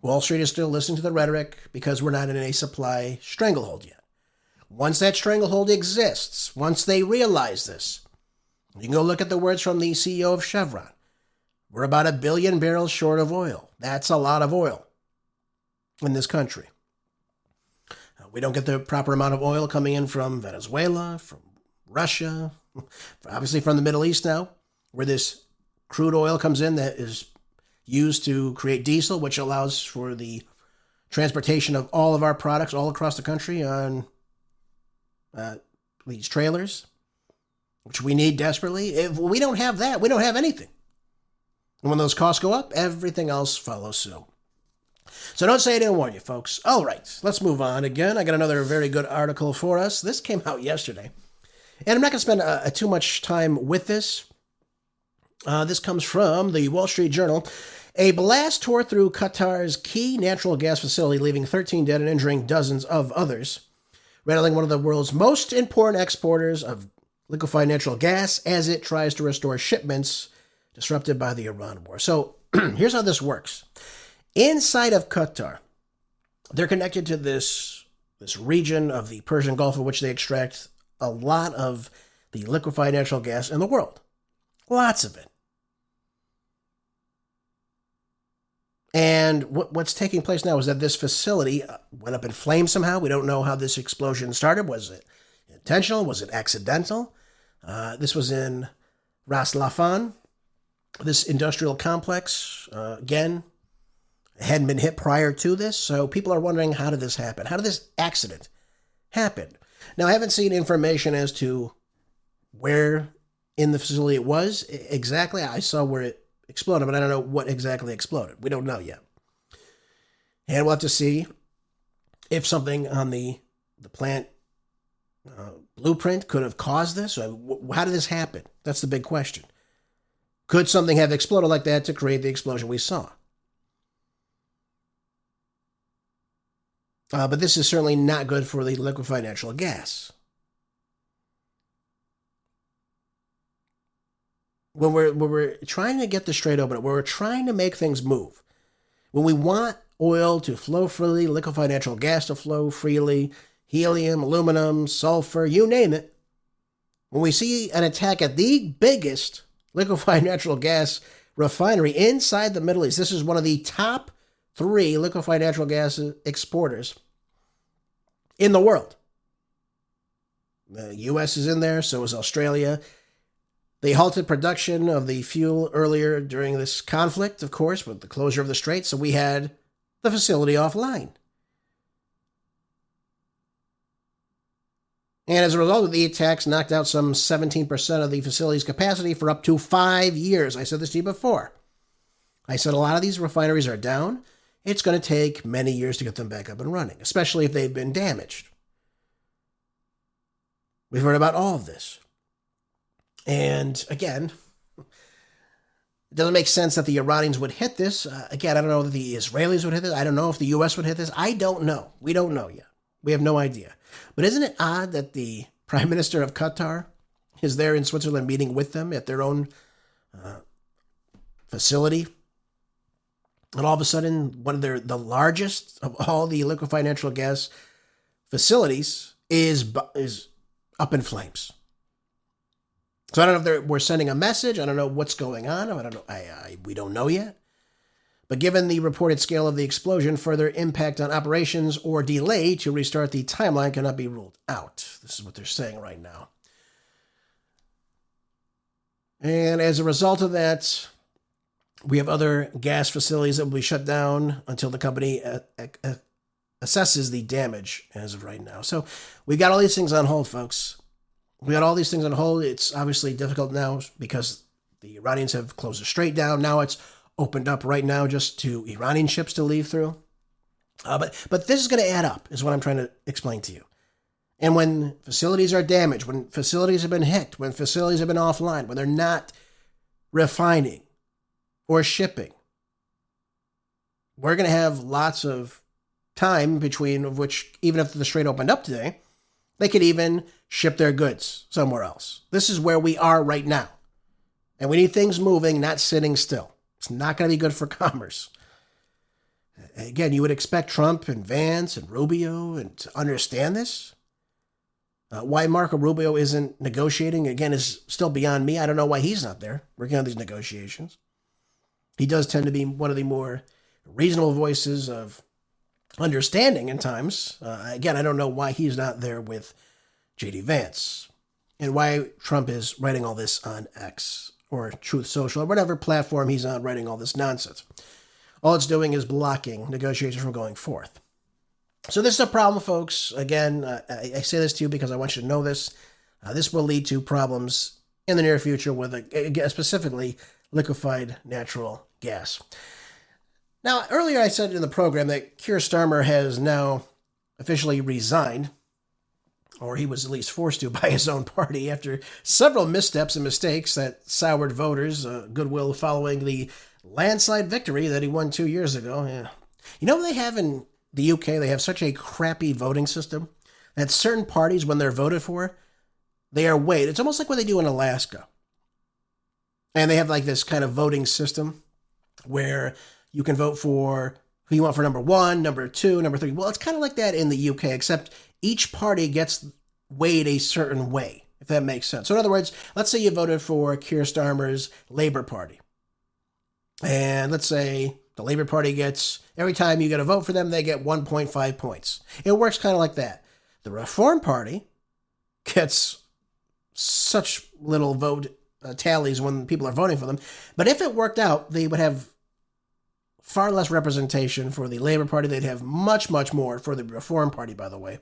Wall Street is still listening to the rhetoric because we're not in a supply stranglehold yet. Once that stranglehold exists, once they realize this, you can go look at the words from the CEO of Chevron. We're about 1 billion barrels short of oil. That's a lot of oil in this country. We don't get the proper amount of oil coming in from Venezuela, from Russia, obviously from the Middle East now, where this crude oil comes in that is used to create diesel, which allows for the transportation of all of our products all across the country on these trailers, which we need desperately. If we don't have that, we don't have anything. And when those costs go up, everything else follows suit. So don't say I didn't warn you, folks. All right, let's move on. Again, I got another very good article for us. This came out yesterday. And I'm not going to spend too much time with this. This comes from the Wall Street Journal. A blast tore through Qatar's key natural gas facility, leaving 13 dead and injuring dozens of others, rattling one of the world's most important exporters of liquefied natural gas as it tries to restore shipments disrupted by the Iran war. So here's how this works. Inside of Qatar, they're connected to this region of the Persian Gulf in which they extract a lot of the liquefied natural gas in the world. Lots of it. And what's taking place now is that this facility went up in flames somehow. We don't know how this explosion started. Was it intentional? Was it accidental? This was in Ras Laffan, this industrial complex. Again, hadn't been hit prior to this. So people are wondering, how did this happen? How did this accident happen? Now, I haven't seen information as to where in the facility it was exactly. I saw where it exploded, but I don't know what exactly exploded. We don't know yet. And we'll have to see if something on the plant blueprint could have caused this. How did this happen? That's the big question. Could something have exploded like that to create the explosion we saw? But this is certainly not good for the liquefied natural gas. When we're trying to get the Strait open, when we're trying to make things move, when we want oil to flow freely, liquefied natural gas to flow freely, helium, aluminum, sulfur, you name it, when we see an attack at the biggest liquefied natural gas refinery inside the Middle East, this is one of the top 3 liquefied natural gas exporters in the world. The U.S. is in there, so is Australia. They halted production of the fuel earlier during this conflict, of course, with the closure of the Strait, so we had the facility offline. And as a result of the attacks, knocked out some 17% of the facility's capacity for up to 5 years. I said this to you before. I said a lot of these refineries are down. It's going to take many years to get them back up and running, especially if they've been damaged. We've heard about all of this. And again, it doesn't make sense that the Iranians would hit this. Again, I don't know that the Israelis would hit this. I don't know if the U.S. would hit this. I don't know. We don't know yet. We have no idea. But isn't it odd that the Prime Minister of Qatar is there in Switzerland meeting with them at their own facility? And all of a sudden, one of the largest of all the liquefied natural gas facilities is up in flames. So I don't know if we're sending a message. I don't know what's going on. I don't know. We don't know yet. But given the reported scale of the explosion, further impact on operations or delay to restart the timeline cannot be ruled out. This is what they're saying right now. And as a result of that, we have other gas facilities that will be shut down until the company assesses the damage as of right now. So we've got all these things on hold, folks. We got all these things on hold. It's obviously difficult now because the Iranians have closed the Strait down. Now it's opened up right now just to Iranian ships to leave through. But this is going to add up, is what I'm trying to explain to you. And when facilities are damaged, when facilities have been hit, when facilities have been offline, when they're not refining or shipping, we're going to have lots of time between of which, even if the Strait opened up today, they could even ship their goods somewhere else. This is where we are right now. And we need things moving, not sitting still. It's not going to be good for commerce. Again, you would expect Trump and Vance and Rubio to understand this. Why Marco Rubio isn't negotiating, again, is still beyond me. I don't know why he's not there working on these negotiations. He does tend to be one of the more reasonable voices of understanding in times. Again, I don't know why he's not there with J.D. Vance and why Trump is writing all this on X or Truth Social or whatever platform he's on writing all this nonsense. All it's doing is blocking negotiations from going forth. So this is a problem, folks. Again, I say this to you because I want you to know this. This will lead to problems in the near future with specifically liquefied natural gas. Now, earlier I said in the program that Keir Starmer has now officially resigned, or he was at least forced to by his own party after several missteps and mistakes that soured voters' goodwill following the landslide victory that he won 2 years ago. Yeah. You know what they have in the UK? They have such a crappy voting system that certain parties, when they're voted for, they are weighed. It's almost like what they do in Alaska. And they have like this kind of voting system where you can vote for who you want for number 1, number 2, number 3. Well, it's kind of like that in the UK, except each party gets weighed a certain way, if that makes sense. So in other words, let's say you voted for Keir Starmer's Labour Party. And let's say the Labour Party gets, every time you get a vote for them, they get 1.5 points. It works kind of like that. The Reform Party gets such little vote tallies when people are voting for them. But if it worked out, they would have far less representation for the Labour Party. They'd have much, much more for the Reform Party, by the way.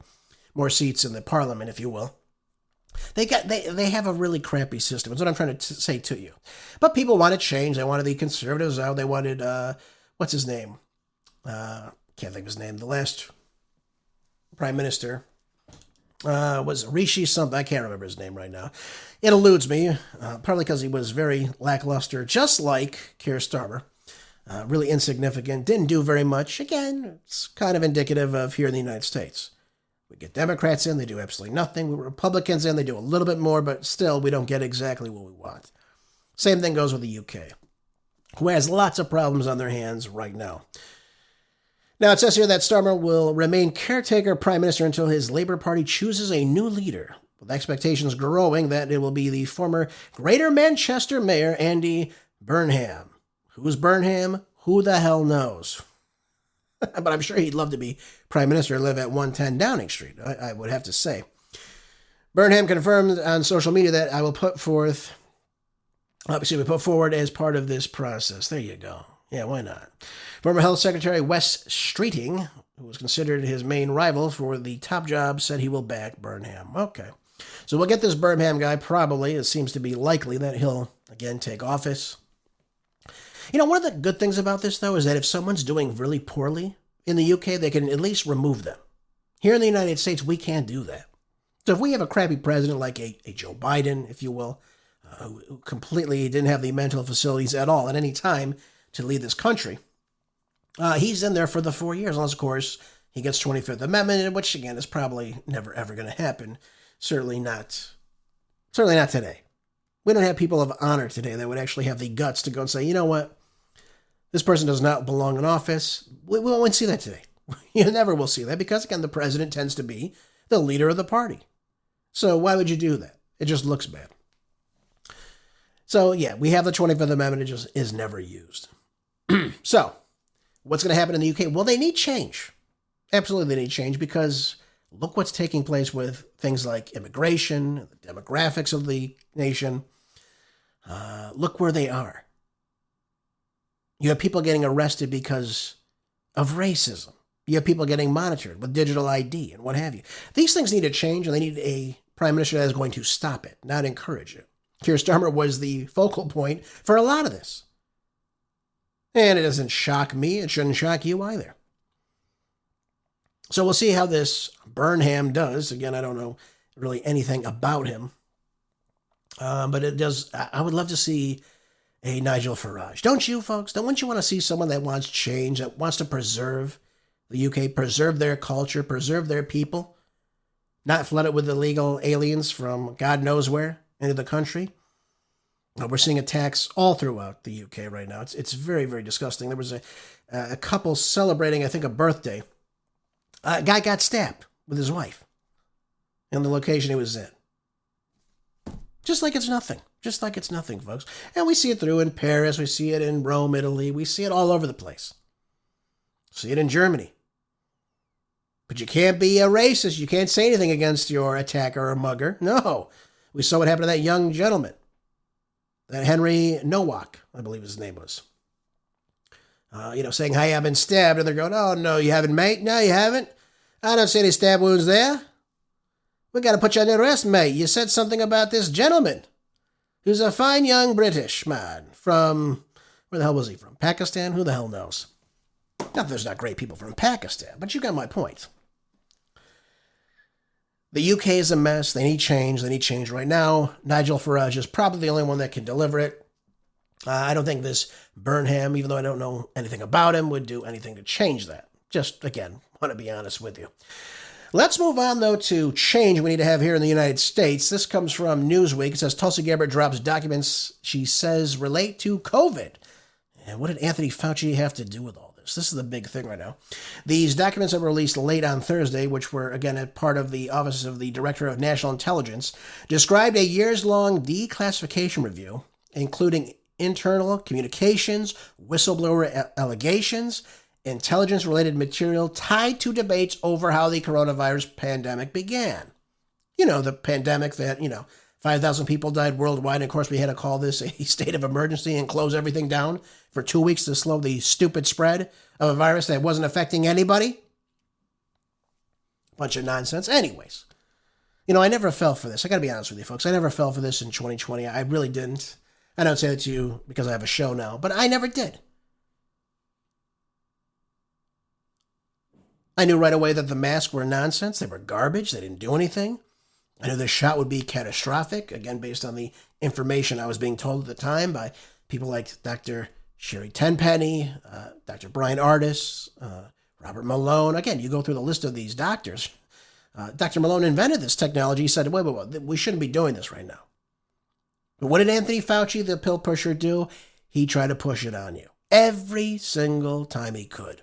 More seats in the parliament, if you will. They have a really crappy system. That's what I'm trying to say to you. But people wanted change. They wanted the Conservatives out. They wanted, what's his name? Can't think of his name. The last Prime Minister was Rishi something. I can't remember his name right now. It eludes me, partly because he was very lackluster, just like Keir Starmer. Really insignificant. Didn't do very much. Again, it's kind of indicative of here in the United States. We get Democrats in, they do absolutely nothing. We get Republicans in, they do a little bit more, but still we don't get exactly what we want. Same thing goes with the UK, who has lots of problems on their hands right now. Now, it says here that Starmer will remain caretaker prime minister until his Labour Party chooses a new leader, with expectations growing that it will be the former Greater Manchester Mayor, Andy Burnham. Who's Burnham? Who the hell knows? But I'm sure he'd love to be prime minister and live at 110 Downing Street, I would have to say. Burnham confirmed on social media that I will put forward as part of this process. There you go. Yeah, why not? Former Health Secretary Wes Streeting, who was considered his main rival for the top job, said he will back Burnham. Okay. So we'll get this Burnham guy probably. It seems to be likely that he'll, again, take office. You know, one of the good things about this, though, is that if someone's doing really poorly in the UK, they can at least remove them. Here in the United States, we can't do that. So if we have a crappy president like a Joe Biden, if you will, who completely didn't have the mental facilities at all at any time to lead this country, he's in there for the 4 years, unless, of course, he gets 25th Amendment, which again is probably never ever going to happen. Certainly not today. We don't have people of honor today that would actually have the guts to go and say, you know what, this person does not belong in office. We won't see that today. You never will see that because, again, the president tends to be the leader of the party. So why would you do that? It just looks bad. So, yeah, we have the 25th Amendment. It just is never used. So, what's going to happen in the UK? Well, they need change. Absolutely, they need change because look what's taking place with things like immigration, the demographics of the nation. Look where they are. You have people getting arrested because of racism. You have people getting monitored with digital ID and what have you. These things need to change, and they need a prime minister that is going to stop it, not encourage it. Keir Starmer was the focal point for a lot of this. And it doesn't shock me. It shouldn't shock you either. So we'll see how this Burnham does. Again, I don't know really anything about him. But it does. I would love to see a Nigel Farage. Don't you, folks? Wouldn't you want to see someone that wants change, that wants to preserve the UK, preserve their culture, preserve their people, not flood it with illegal aliens from God knows where into the country? We're seeing attacks all throughout the UK right now. It's very, very disgusting. There was a couple celebrating, I think, a birthday. A guy got stabbed with his wife in the location he was in. Just like it's nothing. Just like it's nothing, folks. And we see it through in Paris. We see it in Rome, Italy. We see it all over the place. See it in Germany. But you can't be a racist. You can't say anything against your attacker or mugger. No. We saw what happened to that young gentleman. That Henry Nowak, I believe his name was. Saying, hey, I've been stabbed. And they're going, oh, no, you haven't, mate. No, you haven't. I don't see any stab wounds there. We got to put you on arrest, mate. You said something about this gentleman who's a fine young British man from, where the hell was he from? Pakistan? Who the hell knows? Not that there's not great people from Pakistan, but you got my point. The UK is a mess. They need change. They need change right now. Nigel Farage is probably the only one that can deliver it. I don't think this Burnham, even though I don't know anything about him, would do anything to change that. Just, again, want to be honest with you. Let's move on, though, to change we need to have here in the United States. This comes from Newsweek. It says Tulsi Gabbard drops documents she says relate to COVID. And what did Anthony Fauci have to do with all this? This is the big thing right now. These documents that were released late on Thursday, which were, again, a part of the Office of the Director of National Intelligence, described a years-long declassification review, including internal communications, whistleblower allegations, intelligence-related material tied to debates over how the coronavirus pandemic began. You know, the pandemic that, 5,000 people died worldwide. And of course, we had to call this a state of emergency and close everything down for 2 weeks to slow the stupid spread of a virus that wasn't affecting anybody. Bunch of nonsense. Anyways, I never fell for this. I got to be honest with you, folks. I never fell for this in 2020. I really didn't. I don't say that to you because I have a show now, but I never did. I knew right away that the masks were nonsense. They were garbage. They didn't do anything. I knew the shot would be catastrophic, again, based on the information I was being told at the time by people like Dr. Sherry Tenpenny, Dr. Brian Ardis, Robert Malone. Again, you go through the list of these doctors. Dr. Malone invented this technology. He said, wait, we shouldn't be doing this right now. But what did Anthony Fauci, the pill pusher, do? He tried to push it on you every single time he could.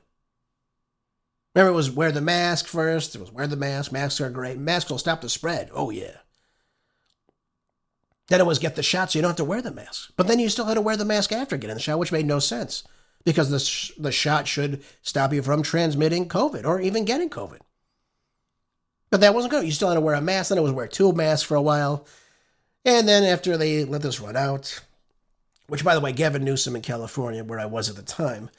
Remember, it was wear the mask first. It was wear the mask. Masks are great. Masks will stop the spread. Oh, yeah. Then it was get the shot so you don't have to wear the mask. But then you still had to wear the mask after getting the shot, which made no sense because the shot should stop you from transmitting COVID or even getting COVID. But that wasn't good. You still had to wear a mask. Then it was wear two masks for a while. And then after they let this run out, which, by the way, Gavin Newsom in California, where I was at the time,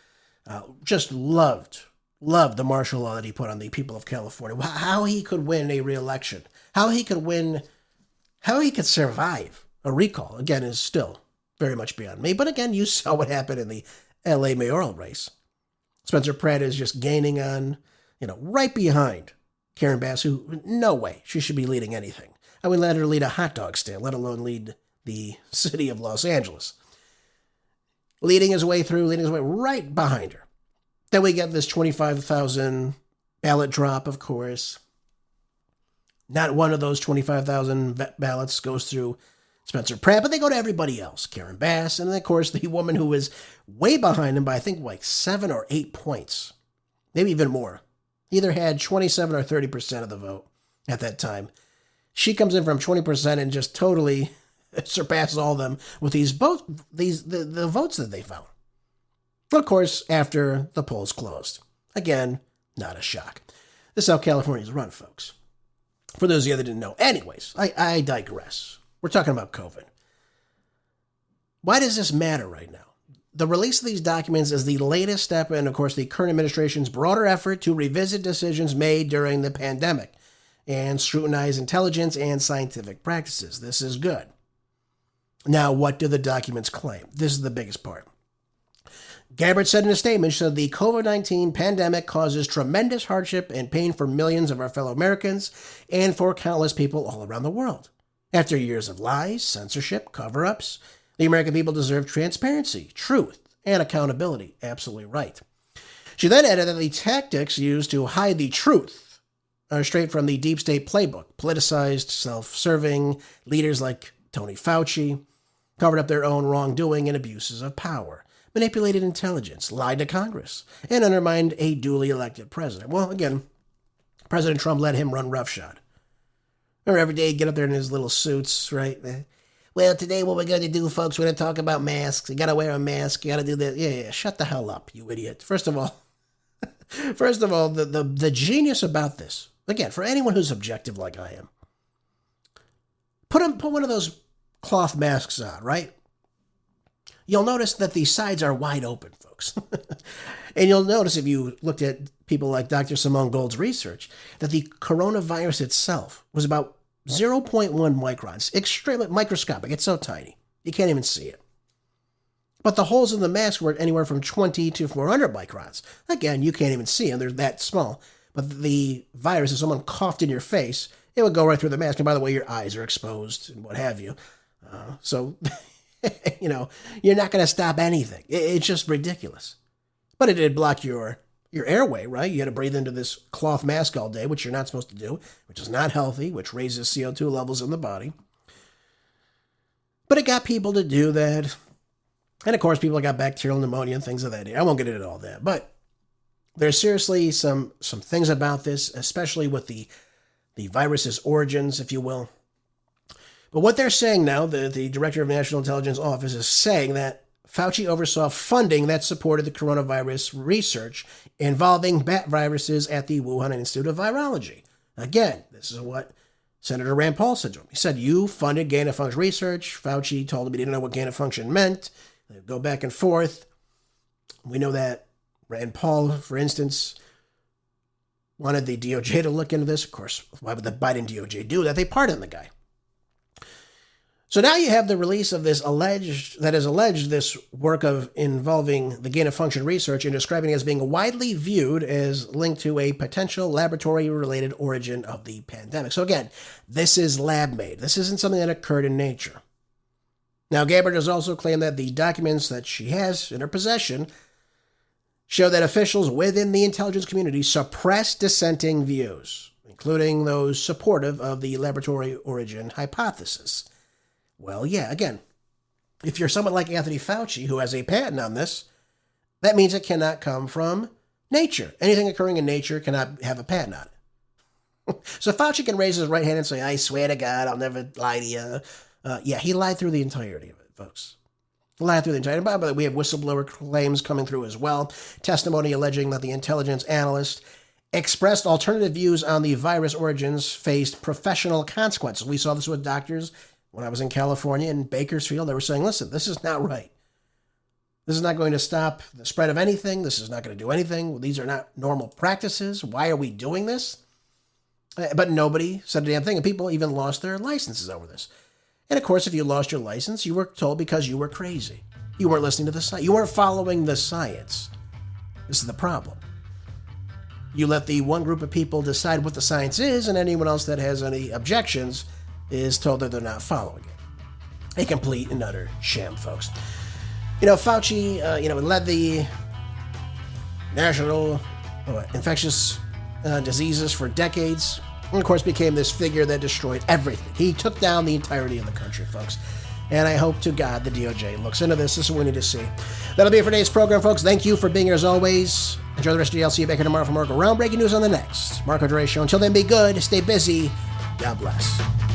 just loved the martial law that he put on the people of California. How he could win a re-election, how he could survive a recall, again, is still very much beyond me. But again, you saw what happened in the LA mayoral race. Spencer Pratt is just gaining on, right behind Karen Bass, who, no way, she should be leading anything. I would let her lead a hot dog stand, let alone lead the city of Los Angeles. Leading his way right behind her. Then we get this 25,000 ballot drop, of course. Not one of those 25,000 ballots goes through Spencer Pratt, but they go to everybody else. Karen Bass, and then, of course, the woman who was way behind him by, I think, like 7 or 8 points. Maybe even more. He either had 27 or 30% of the vote at that time. She comes in from 20% and just totally surpasses all of them with the votes that they found. Of course, after the polls closed. Again, not a shock. This is how California's run, folks. For those of you that didn't know. Anyways, I digress. We're talking about COVID. Why does this matter right now? The release of these documents is the latest step in, of course, the current administration's broader effort to revisit decisions made during the pandemic and scrutinize intelligence and scientific practices. This is good. Now, what do the documents claim? This is the biggest part. Gabbard said in a statement, she said, the COVID-19 pandemic causes tremendous hardship and pain for millions of our fellow Americans and for countless people all around the world. After years of lies, censorship, cover-ups, the American people deserve transparency, truth, and accountability. Absolutely right. She then added that the tactics used to hide the truth are straight from the deep state playbook. Politicized, self-serving leaders like Tony Fauci covered up their own wrongdoing and abuses of power, manipulated intelligence, lied to Congress, and undermined a duly elected president. Well, again, President Trump let him run roughshod. Remember, every day he'd get up there in his little suits, right? Well, today what we're going to do, folks, we're going to talk about masks. You got to wear a mask. You got to do this. Yeah, shut the hell up, you idiot. First of all, the genius about this, again, for anyone who's objective like I am, put one of those cloth masks on, right? You'll notice that the sides are wide open, folks. And you'll notice if you looked at people like Dr. Simone Gold's research, that the coronavirus itself was about 0.1 microns, extremely microscopic. It's so tiny. You can't even see it. But the holes in the mask were anywhere from 20 to 400 microns. Again, you can't even see them. They're that small. But the virus, if someone coughed in your face, it would go right through the mask. And by the way, your eyes are exposed and what have you. So, you're not going to stop anything. It's just ridiculous. But it did block your airway, right? You had to breathe into this cloth mask all day, which you're not supposed to do, which is not healthy, which raises CO2 levels in the body. But it got people to do that. And of course, people got bacterial pneumonia and things of that nature. I won't get into all that. But there's seriously some things about this, especially with the virus's origins, if you will. But what they're saying now, the Director of National Intelligence Office is saying that Fauci oversaw funding that supported the coronavirus research involving bat viruses at the Wuhan Institute of Virology. Again, this is what Senator Rand Paul said to him. He said, you funded gain-of-function research. Fauci told him he didn't know what gain-of-function meant. They go back and forth. We know that Rand Paul, for instance, wanted the DOJ to look into this. Of course, why would the Biden DOJ do that? They pardoned the guy. So now you have the release of this alleged this work of involving the gain-of-function research and describing it as being widely viewed as linked to a potential laboratory-related origin of the pandemic. So again, this is lab-made. This isn't something that occurred in nature. Now, Gabbard has also claimed that the documents that she has in her possession show that officials within the intelligence community suppressed dissenting views, including those supportive of the laboratory origin hypothesis. Well, yeah, again, if you're someone like Anthony Fauci, who has a patent on this, that means it cannot come from nature. Anything occurring in nature cannot have a patent on it. So Fauci can raise his right hand and say, I swear to God, I'll never lie to you. Yeah, he lied through the entirety of it, folks. Lied through the entirety. By the way, we have whistleblower claims coming through as well. Testimony alleging that the intelligence analyst expressed alternative views on the virus origins faced professional consequences. We saw this with doctors when I was in California in Bakersfield. They were saying, listen, this is not right. This is not going to stop the spread of anything. This is not going to do anything. These are not normal practices. Why are we doing this? But nobody said a damn thing. And people even lost their licenses over this. And of course, if you lost your license, you were told because you were crazy. You weren't listening to the science. You weren't following the science. This is the problem. You let the one group of people decide what the science is, and anyone else that has any objections is told that they're not following it. A complete and utter sham, folks. Fauci, led the National Infectious diseases for decades, and of course became this figure that destroyed everything. He took down the entirety of the country, folks. And I hope to God the DOJ looks into this. This is what we need to see. That'll be it for today's program, folks. Thank you for being here as always. Enjoy the rest of your day. I'll see you back here tomorrow for more groundbreaking news on the next Marco Dre Show. Until then, be good, stay busy. God bless.